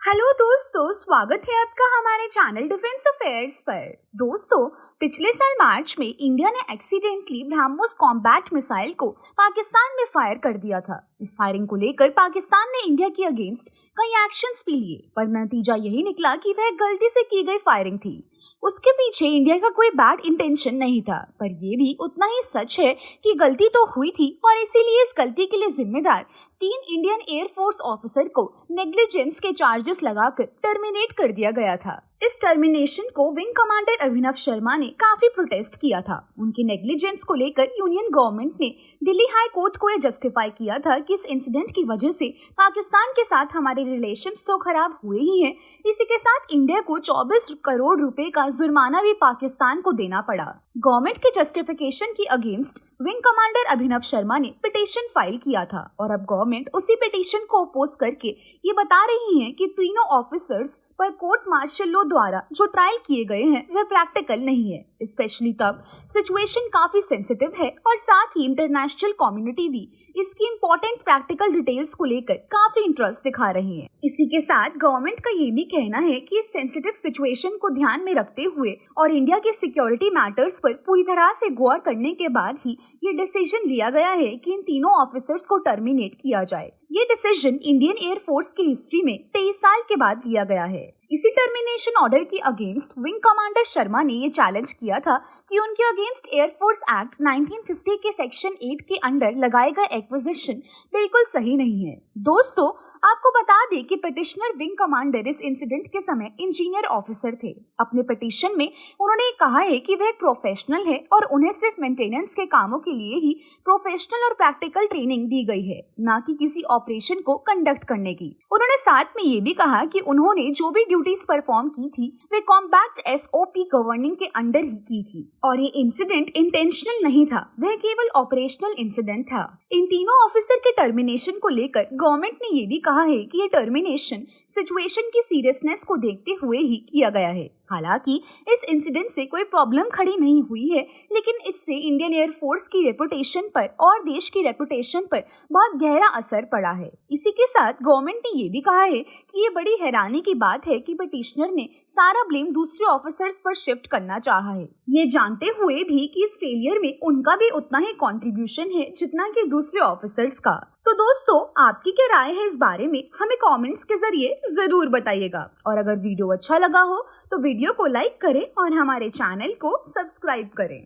Hello दोस्तों, स्वागत है आपका हमारे चैनल डिफेंस अफेयर्स पर। दोस्तों, पिछले साल मार्च में इंडिया ने एक्सीडेंटली ब्रह्मोस कॉम्बैट मिसाइल को पाकिस्तान में फायर कर दिया था। इस फायरिंग को लेकर पाकिस्तान ने इंडिया के अगेंस्ट कई एक्शंस भी लिए, पर नतीजा यही निकला कि वह गलती से की गई फायरिंग थी। उसके पीछे इंडिया का कोई बैड इंटेंशन नहीं था, पर यह भी उतना ही सच है कि गलती तो हुई थी और इसीलिए इस गलती के लिए जिम्मेदार 3 इंडियन एयरफोर्स ऑफिसर को नेग्लिजेंस के चार्जेस लगाकर टर्मिनेट कर दिया गया था। इस टर्मिनेशन को विंग कमांडर अभिनव शर्मा ने काफी प्रोटेस्ट किया था। उनकी नेग्लिजेंस को लेकर यूनियन गवर्नमेंट ने दिल्ली हाई कोर्ट को यह जस्टिफाई किया था कि इस इंसिडेंट की वजह से पाकिस्तान के साथ हमारे रिलेशंस तो खराब हुए ही हैं, इसी के साथ इंडिया को 24 करोड़ रुपए का जुर्माना भी पाकिस्तान को देना पड़ा। गवर्नमेंट के जस्टिफिकेशन की अगेंस्ट विंग कमांडर अभिनव शर्मा ने पिटीशन फाइल किया था और अब गवर्नमेंट उसी पिटीशन को अपोज करके ये बता रही है कि तीनों ऑफिसर्स पर कोर्ट मार्शल लॉ द्वारा जो ट्रायल किए गए हैं वह प्रैक्टिकल नहीं है, स्पेशली तब सिचुएशन काफी सेंसिटिव है और साथ ही इंटरनेशनल कम्युनिटी भी इसकी इंपॉर्टेंट प्रैक्टिकल डिटेल्स को लेकर काफी इंटरेस्ट दिखा रही है। इसी के साथ गवर्नमेंट का ये भी कहना है कि इस सेंसिटिव सिचुएशन को ध्यान में रखते हुए और इंडिया के सिक्योरिटी मैटर्स पर पूरी तरह से गौर करने के बाद ही ये डिसीजन लिया गया है कि इन तीनों ऑफिसर्स को टर्मिनेट किया जाए। ये डिसीजन इंडियन एयरफोर्स की हिस्ट्री में 23 साल के बाद लिया गया है। इसी टर्मिनेशन ऑर्डर के अगेंस्ट विंग कमांडर शर्मा ने ये चैलेंज किया था कि उनके अगेंस्ट एयरफोर्स एक्ट 1950 के सेक्शन 8 के अंडर लगाए गए एक्विजिशन बिल्कुल सही नहीं है। दोस्तों, आपको बता दें कि पिटिशनर विंग कमांडर इस इंसिडेंट के समय इंजीनियर ऑफिसर थे। अपने पिटीशन में उन्होंने कहा है कि वह एक प्रोफेशनल है और उन्हें सिर्फ मेंटेनेंस के कामों के लिए ही प्रोफेशनल और प्रैक्टिकल ट्रेनिंग दी गई है, न कि किसी ऑपरेशन को कंडक्ट करने की। उन्होंने साथ में ये भी कहा कि उन्होंने जो भी ड्यूटीज परफॉर्म की थी वे कॉम्बैट SOP गवर्निंग के अंडर ही की थी और ये इंसिडेंट इंटेंशनल नहीं था, वह केवल ऑपरेशनल इंसिडेंट था। इन तीनों ऑफिसर के टर्मिनेशन को लेकर गवर्नमेंट ने ये भी कहा है कि ये टर्मिनेशन सिचुएशन की सीरियसनेस को देखते हुए ही किया गया है। हालांकि इस इंसिडेंट से कोई प्रॉब्लम खड़ी नहीं हुई है, लेकिन इससे इंडियन एयरफोर्स की रेपुटेशन पर और देश की रेपुटेशन पर बहुत गहरा असर पड़ा है। इसी के साथ गवर्नमेंट ने ये भी कहा है कि ये बड़ी हैरानी की बात है कि पिटिशनर ने सारा ब्लेम दूसरे ऑफिसर्स पर शिफ्ट करना चाहा है, ये जानते हुए भी कि इस फेलियर में उनका भी उतना ही कंट्रीब्यूशन है जितना कि दूसरे ऑफिसर्स का। तो दोस्तों, आपकी क्या राय है इस बारे में, हमें कमेंट्स के जरिए जरूर बताइएगा। और अगर वीडियो अच्छा लगा हो तो वीडियो को लाइक करें और हमारे चैनल को सब्सक्राइब करें।